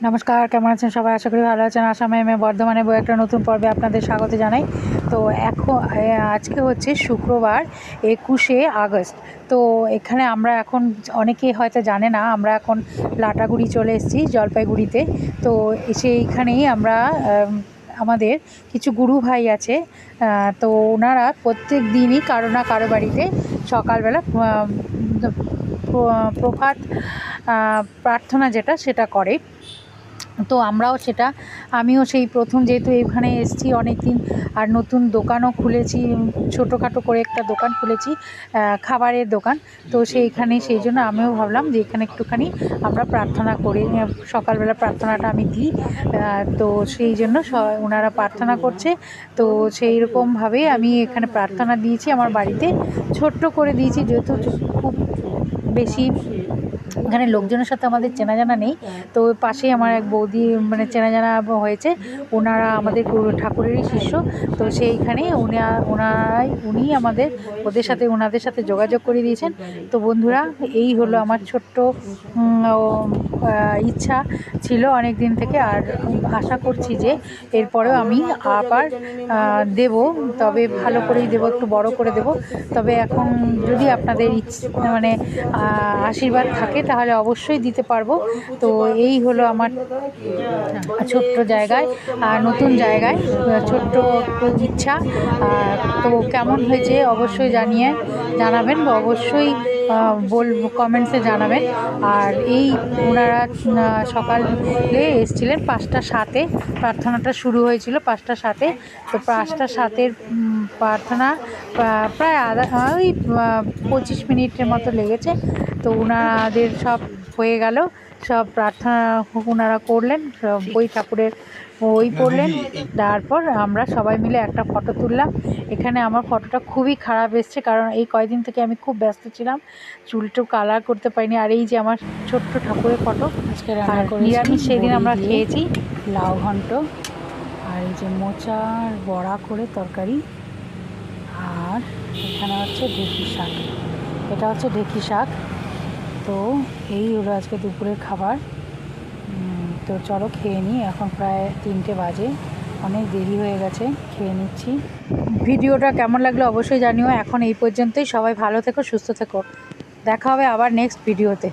নমস্কার, কেমন আছেন সবাই? আশা করি ভালো আছেন। আসামে বর্ধমানে একটা নতুন পর্বে আপনাদের স্বাগত জানাই। তো আজকে হচ্ছে শুক্রবার 21শে আগস্ট। তো এখানে আমরা এখন অনেকেই হয়তো জানে না, আমরা এখন লাটাগুড়ি চলে এসেছি, জলপাইগুড়িতে। তো এইখানেই আমরা আমাদের কিছু গুরু ভাই আছে, তো ওনারা প্রত্যেক দিনই কারো না কারো বাড়িতে সকালবেলা প্রভাত প্রার্থনা যেটা সেটা করে। তো আমিও সেই প্রথম যেহেতু এইখানে এসেছি অনেক দিন, আর নতুন দোকানও খুলেছি, ছোটোখাটো করে একটা দোকান খুলেছি, খাবারের দোকান। তো সেই জন্য আমিও ভাবলাম যে এখানে একটুখানি আমরা প্রার্থনা করি, সকালবেলা প্রার্থনাটা আমি দিই। তো সেই জন্য ওনারা প্রার্থনা করছে, তো সেই রকমভাবেই আমি এখানে প্রার্থনা দিয়েছি আমার বাড়িতে, ছোট্ট করে দিয়েছি, যেহেতু খুব বেশি এখানে লোকজনের সাথে আমাদের চেনা জানা নেই। তো পাশেই আমার এক বৌদি চেনা জানা হয়েছে, ওনারা আমাদের ঠাকুরেরই শিষ্য। তো সেইখানেই উনি ওনাদের সাথে যোগাযোগ করে দিয়েছেন। তো বন্ধুরা, এই হলো আমার ছোট্ট ইচ্ছা ছিল অনেক দিন থেকে, আর আশা করছি যে এরপরেও আমি আবার দেব, তবে ভালো করেই দেব, একটু বড় করে দেব। তবে এখন যদি আপনাদের আশীর্বাদ থাকে তাহলে অবশ্যই দিতে পারবো। তো এই হলো আমার ছোট্ট জায়গায়, নতুন জায়গায় ছোট্ট ইচ্ছা। তো কেমন হয়েছে অবশ্যই জানাবেন, বা অবশ্যই কমেন্টসে জানাবেন। আর ওনারা সকালে এসেছিলেন 5টা 7-এ, প্রার্থনাটা শুরু হয়েছিল 5টা 7-এ। তো 5টা 7-এর প্রার্থনা প্রায় ওই 25 মিনিটের মতো লেগেছে। তো ওনাদের সব হয়ে গেল, সব প্রার্থনা ওনারা করলেন, সব ঠাকুরের বই পড়লেন। তারপর আমরা সবাই মিলে একটা ফটো তুললাম। এখানে আমার ফটোটা খুবই খারাপ এসছে, কারণ এই কয়দিন থেকে আমি খুব ব্যস্ত ছিলাম, চুলটু কালার করতে পারিনি। আর এই যে আমার ছোট্ট ঠাকুরের ফটো। আর নিরামিষ সেদিন আমরা খেয়েছি লাউ ঘন্ট, আর এই যে মোচার বড়া করে তরকারি, আর এখানে হচ্ছে ঢেঁকি শাক, এটা হচ্ছে ঢেঁকি শাক। তো এই হলো আজকে দুপুরের খাবার। তো চলো খেয়ে নিই, এখন প্রায় 3টে বাজে, অনেক দেরি হয়ে গেছে, খেয়ে নিচ্ছি। ভিডিওটা কেমন লাগলো অবশ্যই জানিও। এখন এই পর্যন্তই, সবাই ভালো থেকো, সুস্থ থেকো, দেখা হবে আবার নেক্সট ভিডিওতে।